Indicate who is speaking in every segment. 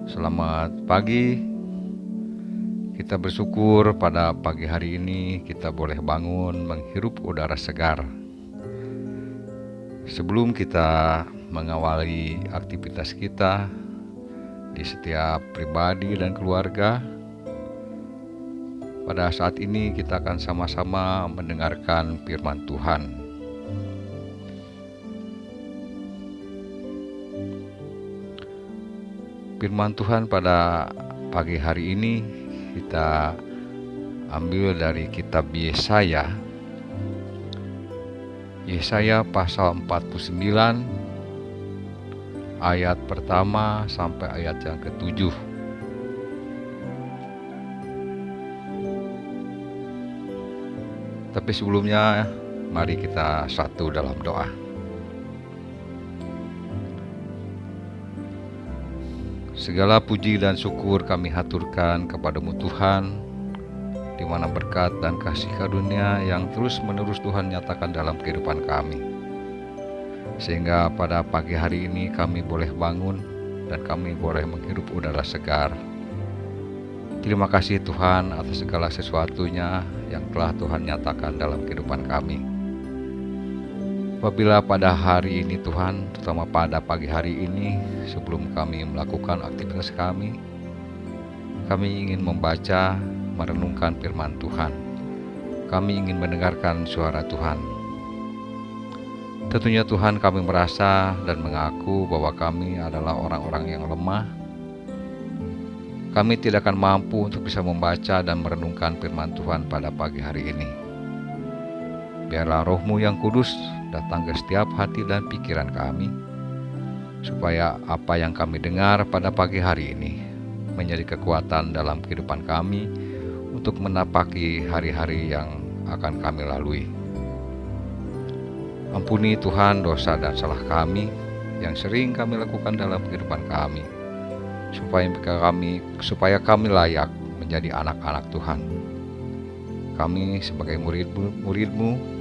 Speaker 1: Selamat pagi. Kita bersyukur pada pagi hari ini kita boleh bangun menghirup udara segar. Sebelum kita mengawali aktivitas kita di setiap pribadi dan keluarga, pada saat ini kita akan sama-sama mendengarkan firman Tuhan. Firman Tuhan pada pagi hari ini kita ambil dari kitab Yesaya. Yesaya pasal 49 ayat pertama sampai ayat yang ke-7. Tapi sebelumnya mari kita satu dalam doa. Segala puji dan syukur kami haturkan kepadamu Tuhan, di mana berkat dan kasih karunia yang terus-menerus Tuhan nyatakan dalam kehidupan kami. Sehingga pada pagi hari ini kami boleh bangun dan kami boleh menghirup udara segar. Terima kasih Tuhan atas segala sesuatunya yang telah Tuhan nyatakan dalam kehidupan kami. Apabila pada hari ini Tuhan, terutama pada pagi hari ini, sebelum kami melakukan aktivitas kami ingin membaca, merenungkan firman Tuhan. Kami ingin mendengarkan suara Tuhan. Tentunya Tuhan, kami merasa dan mengaku bahwa kami adalah orang-orang yang lemah. Kami tidak akan mampu untuk bisa membaca dan merenungkan firman Tuhan pada pagi hari ini. Biarlah Roh-Mu yang kudus datang ke setiap hati dan pikiran kami, supaya apa yang kami dengar pada pagi hari ini menjadi kekuatan dalam kehidupan kami untuk menapaki hari-hari yang akan kami lalui. Ampuni Tuhan dosa dan salah kami yang sering kami lakukan dalam kehidupan kami, supaya kami layak menjadi anak-anak Tuhan. Kami sebagai murid-Mu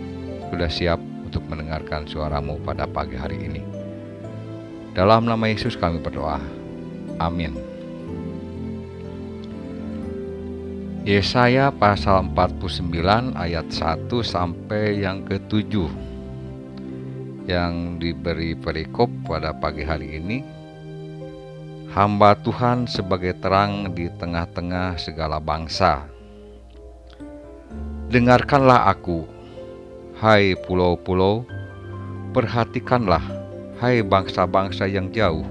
Speaker 1: sudah siap untuk mendengarkan suara-Mu pada pagi hari ini. Dalam nama Yesus kami berdoa. Amin. Yesaya pasal 49 ayat 1 sampai yang ke-7 yang diberi perikop pada pagi hari ini. Hamba Tuhan sebagai terang di tengah-tengah segala bangsa. Dengarkanlah aku, hai pulau-pulau, perhatikanlah, hai bangsa-bangsa yang jauh.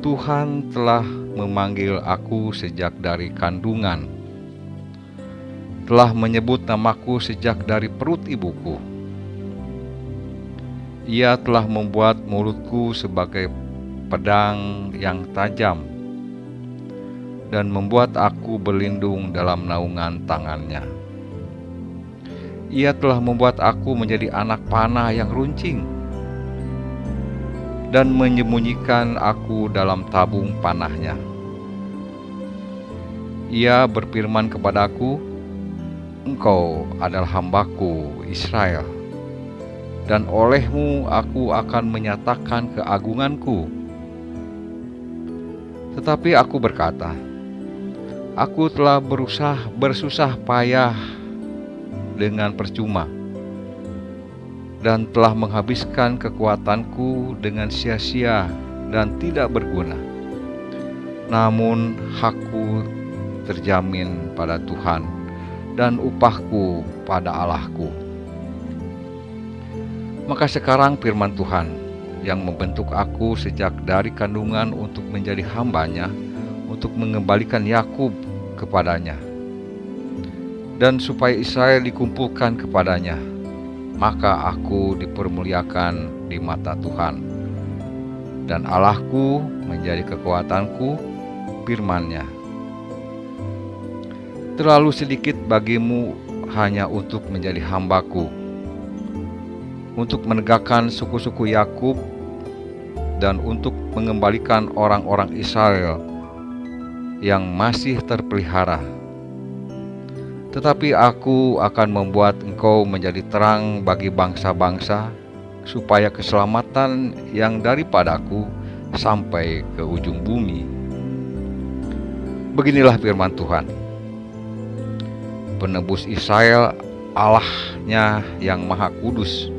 Speaker 1: Tuhan telah memanggil aku sejak dari kandungan, telah menyebut namaku sejak dari perut ibuku. Ia telah membuat mulutku sebagai pedang yang tajam, dan membuat aku berlindung dalam naungan tangannya. Ia telah membuat aku menjadi anak panah yang runcing, dan menyembunyikan aku dalam tabung panahnya. Ia berfirman kepadaku, Engkau adalah hambaku Israel, dan olehmu aku akan menyatakan keagunganku. Tetapi aku berkata, aku telah bersusah payah dengan percuma, dan telah menghabiskan kekuatanku dengan sia-sia dan tidak berguna. Namun hakku terjamin pada Tuhan, dan upahku pada Allahku. Maka sekarang firman Tuhan yang membentuk aku sejak dari kandungan untuk menjadi hambanya, untuk mengembalikan Yakub kepadanya, dan supaya Israel dikumpulkan kepadanya, maka aku dipermuliakan di mata Tuhan, dan Allahku menjadi kekuatanku, firman-Nya. Terlalu sedikit bagimu hanya untuk menjadi hambaku, untuk menegakkan suku-suku Yakub, dan untuk mengembalikan orang-orang Israel yang masih terpelihara. Tetapi aku akan membuat engkau menjadi terang bagi bangsa-bangsa, supaya keselamatan yang daripadaku sampai ke ujung bumi. Beginilah firman Tuhan. Penebus Israel, Allahnya yang Maha Kudus.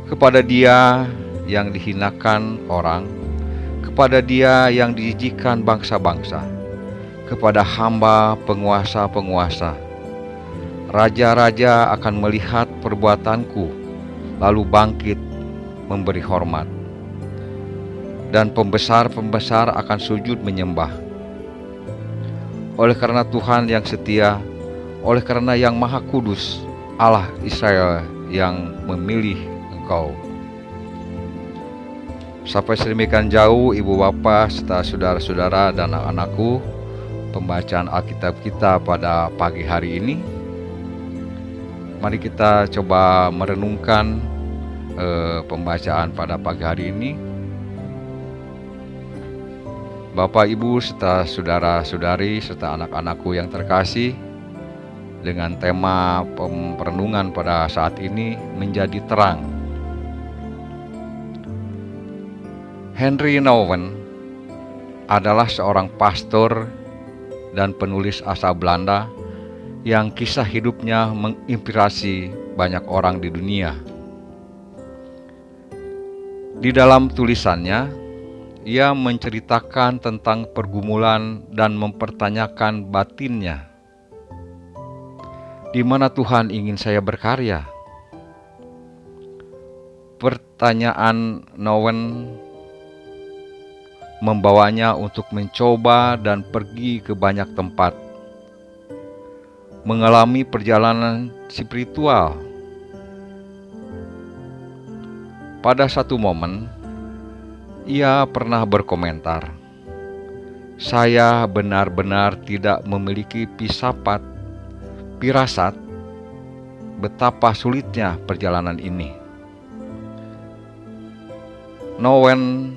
Speaker 1: Kepada Dia yang dihinakan orang, kepada Dia yang dijijikkan bangsa-bangsa, kepada hamba penguasa-penguasa. Raja-raja akan melihat perbuatanku, lalu bangkit memberi hormat. Dan pembesar-pembesar akan sujud menyembah. Oleh karena Tuhan yang setia, oleh karena yang Maha Kudus, Allah Israel yang memilih engkau. Sampai sedemikian jauh Ibu Bapa serta saudara-saudara dan anak-anakku, pembacaan Alkitab kita pada pagi hari ini. Mari kita coba merenungkan pembacaan pada pagi hari ini. Bapak, Ibu, serta saudara-saudari, serta anak-anakku yang terkasih, dengan tema perenungan pada saat ini menjadi terang. Henry Nouwen adalah seorang pastor dan penulis asal Belanda yang kisah hidupnya menginspirasi banyak orang di dunia. Di dalam tulisannya, ia menceritakan tentang pergumulan dan mempertanyakan batinnya. Di mana Tuhan ingin saya berkarya? Pertanyaan Nouwen membawanya untuk mencoba dan pergi ke banyak tempat, mengalami perjalanan spiritual. Pada satu momen, ia pernah berkomentar, "Saya benar-benar tidak memiliki firasat betapa sulitnya perjalanan ini." Nouwen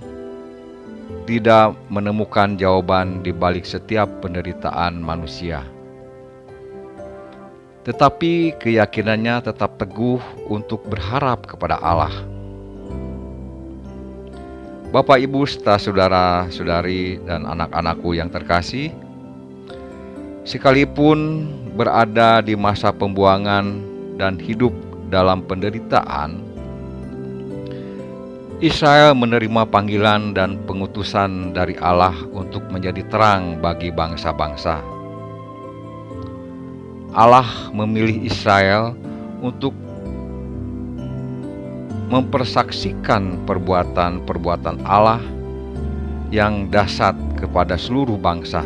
Speaker 1: tidak menemukan jawaban di balik setiap penderitaan manusia, tetapi keyakinannya tetap teguh untuk berharap kepada Allah. Bapak, Ibu, serta saudara-saudari dan anak-anakku yang terkasih, sekalipun berada di masa pembuangan dan hidup dalam penderitaan, Israel menerima panggilan dan pengutusan dari Allah untuk menjadi terang bagi bangsa-bangsa. Allah memilih Israel untuk mempersaksikan perbuatan-perbuatan Allah yang dahsyat kepada seluruh bangsa.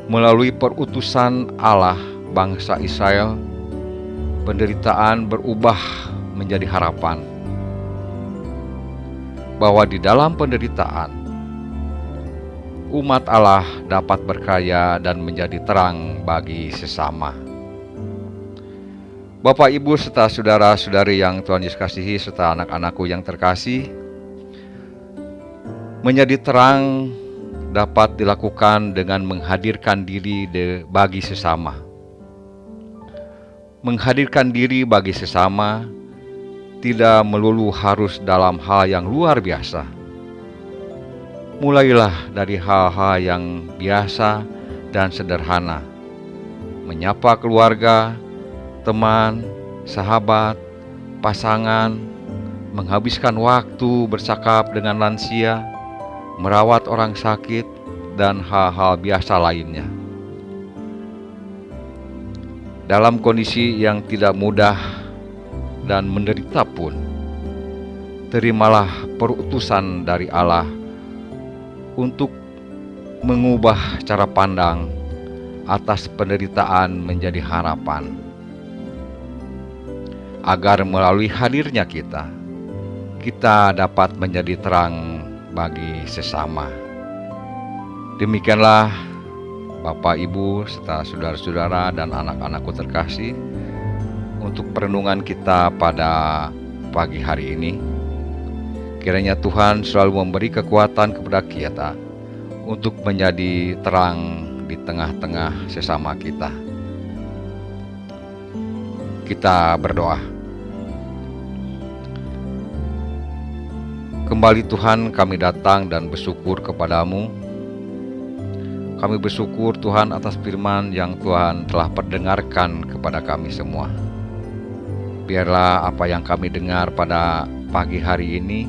Speaker 1: Melalui perutusan Allah bangsa Israel, penderitaan berubah menjadi harapan. Bahwa di dalam penderitaan, umat Allah dapat berkarya dan menjadi terang bagi sesama. Bapak, Ibu, serta saudara-saudari yang Tuhan Yesus kasihi, serta anak-anakku yang terkasih, menjadi terang dapat dilakukan dengan menghadirkan diri bagi sesama. Menghadirkan diri bagi sesama tidak melulu harus dalam hal yang luar biasa. Mulailah dari hal-hal yang biasa dan sederhana. Menyapa keluarga, teman, sahabat, pasangan, menghabiskan waktu bercakap dengan lansia, merawat orang sakit, dan hal-hal biasa lainnya. Dalam kondisi yang tidak mudah dan menderita pun, terimalah perutusan dari Allah untuk mengubah cara pandang atas penderitaan menjadi harapan, agar melalui hadirnya kita dapat menjadi terang bagi sesama. Demikianlah Bapak, Ibu, serta saudara-saudara dan anak-anakku terkasih, untuk perenungan kita pada pagi hari ini. Kiranya Tuhan selalu memberi kekuatan kepada kita untuk menjadi terang di tengah-tengah sesama kita. Kita berdoa. Kembali Tuhan, kami datang dan bersyukur kepadamu. Kami bersyukur Tuhan atas firman yang Tuhan telah perdengarkan kepada kami semua. Biarlah apa yang kami dengar pada pagi hari ini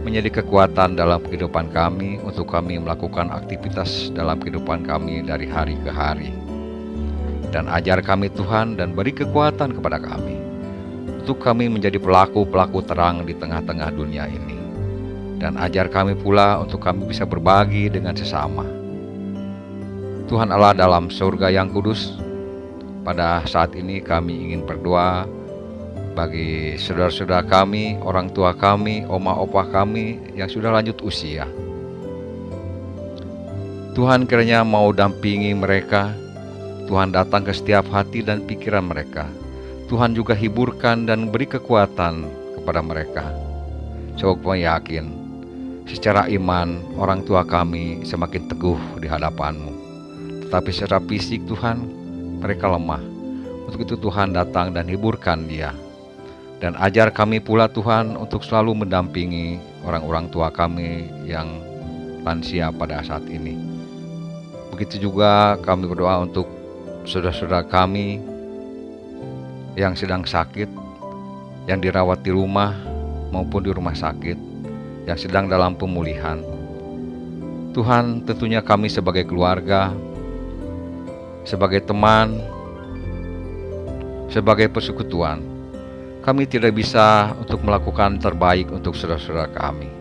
Speaker 1: menjadi kekuatan dalam kehidupan kami untuk kami melakukan aktivitas dalam kehidupan kami dari hari ke hari. Dan ajar kami Tuhan dan beri kekuatan kepada kami untuk kami menjadi pelaku-pelaku terang di tengah-tengah dunia ini. Dan ajar kami pula untuk kami bisa berbagi dengan sesama. Tuhan Allah dalam surga yang kudus, pada saat ini kami ingin berdoa bagi saudara-saudara kami, orang tua kami, oma opa kami yang sudah lanjut usia. Tuhan kiranya mau dampingi mereka. Tuhan datang ke setiap hati dan pikiran mereka. Tuhan juga hiburkan dan beri kekuatan kepada mereka. Sebab kami yakin secara iman orang tua kami semakin teguh di hadapan-Mu. Tetapi secara fisik Tuhan mereka lemah. Untuk itu Tuhan datang dan hiburkan dia. Dan ajar kami pula Tuhan untuk selalu mendampingi orang-orang tua kami yang lansia pada saat ini. Begitu juga kami berdoa untuk saudara-saudara kami yang sedang sakit, yang dirawat di rumah maupun di rumah sakit, yang sedang dalam pemulihan. Tuhan, tentunya kami sebagai keluarga, sebagai teman, sebagai persekutuan, kami tidak bisa untuk melakukan terbaik untuk saudara-saudara kami.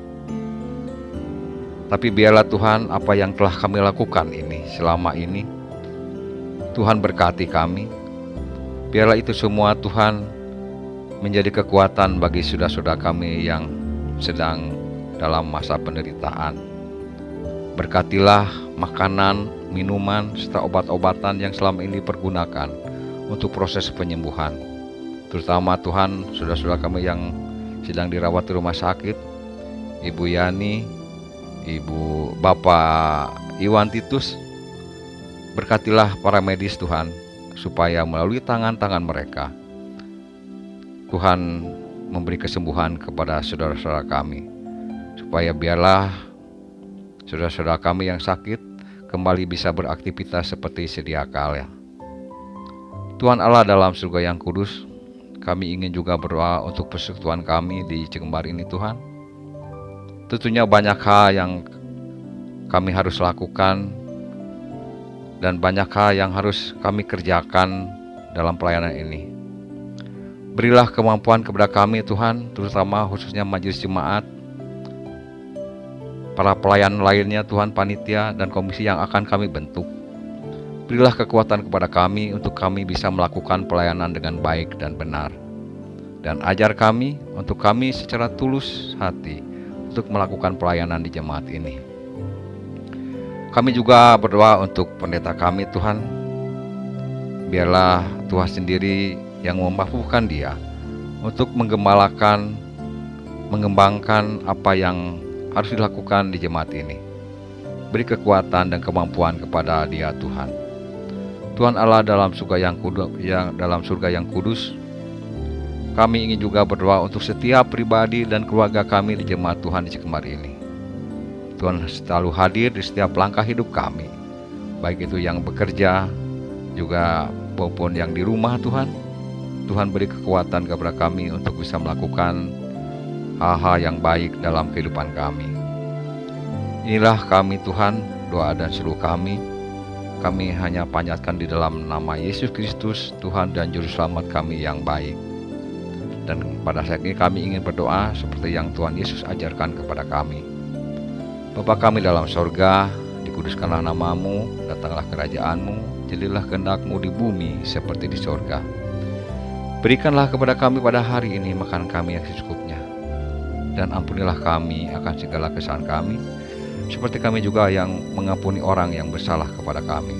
Speaker 1: Tapi biarlah Tuhan apa yang telah kami lakukan ini selama ini, Tuhan berkati kami. Biarlah itu semua Tuhan menjadi kekuatan bagi saudara-saudara kami yang sedang dalam masa penderitaan. Berkatilah makanan, minuman, serta obat-obatan yang selama ini dipergunakan untuk proses penyembuhan. Terutama Tuhan, saudara-saudara kami yang sedang dirawat di rumah sakit, Ibu Yani, Bapak Iwan Titus. Berkatilah para medis Tuhan, supaya melalui tangan-tangan mereka, Tuhan memberi kesembuhan kepada saudara-saudara kami. Supaya biarlah saudara-saudara kami yang sakit kembali bisa beraktivitas seperti sedia kala. Tuhan Allah dalam surga yang kudus, kami ingin juga berdoa untuk persekutuan kami di Cikembar ini Tuhan. Tentunya banyak hal yang kami harus lakukan dan banyak hal yang harus kami kerjakan dalam pelayanan ini. Berilah kemampuan kepada kami Tuhan, terutama khususnya majelis jemaat, para pelayan lainnya Tuhan, panitia dan komisi yang akan kami bentuk. Berilah kekuatan kepada kami untuk kami bisa melakukan pelayanan dengan baik dan benar. Dan ajar kami untuk kami secara tulus hati untuk melakukan pelayanan di jemaat ini. Kami juga berdoa untuk pendeta kami Tuhan. Biarlah Tuhan sendiri yang memampukan dia untuk menggembalakan, mengembangkan apa yang harus dilakukan di jemaat ini. Beri kekuatan dan kemampuan kepada dia Tuhan. Tuhan Allah dalam surga yang kudus, kami ingin juga berdoa untuk setiap pribadi dan keluarga kami di jemaat Tuhan di Cikembar ini. Tuhan selalu hadir di setiap langkah hidup kami, baik itu yang bekerja juga maupun yang di rumah Tuhan. Tuhan beri kekuatan kepada kami untuk bisa melakukan hal-hal yang baik dalam kehidupan kami. Inilah kami Tuhan, doa dan seru kami. Kami hanya panjatkan di dalam nama Yesus Kristus, Tuhan dan Juru Selamat kami yang baik. Dan pada saat ini kami ingin berdoa seperti yang Tuhan Yesus ajarkan kepada kami. Bapa kami dalam sorga, dikuduskanlah namamu, datanglah kerajaanmu, jadilah kehendak-Mu di bumi seperti di sorga. Berikanlah kepada kami pada hari ini makan kami yang secukupnya, dan ampunilah kami akan segala kesalahan kami, seperti kami juga yang mengampuni orang yang bersalah kepada kami.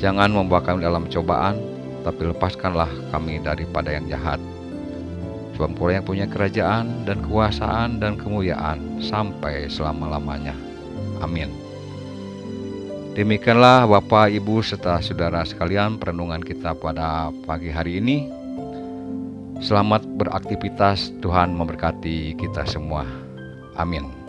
Speaker 1: Jangan membawa kami dalam cobaan, tapi lepaskanlah kami daripada yang jahat. Sebab Engkau yang punya kerajaan dan kekuasaan dan kemuliaan sampai selama-lamanya. Amin. Demikianlah Bapak, Ibu, serta saudara sekalian perenungan kita pada pagi hari ini. Selamat beraktivitas, Tuhan memberkati kita semua. Amin.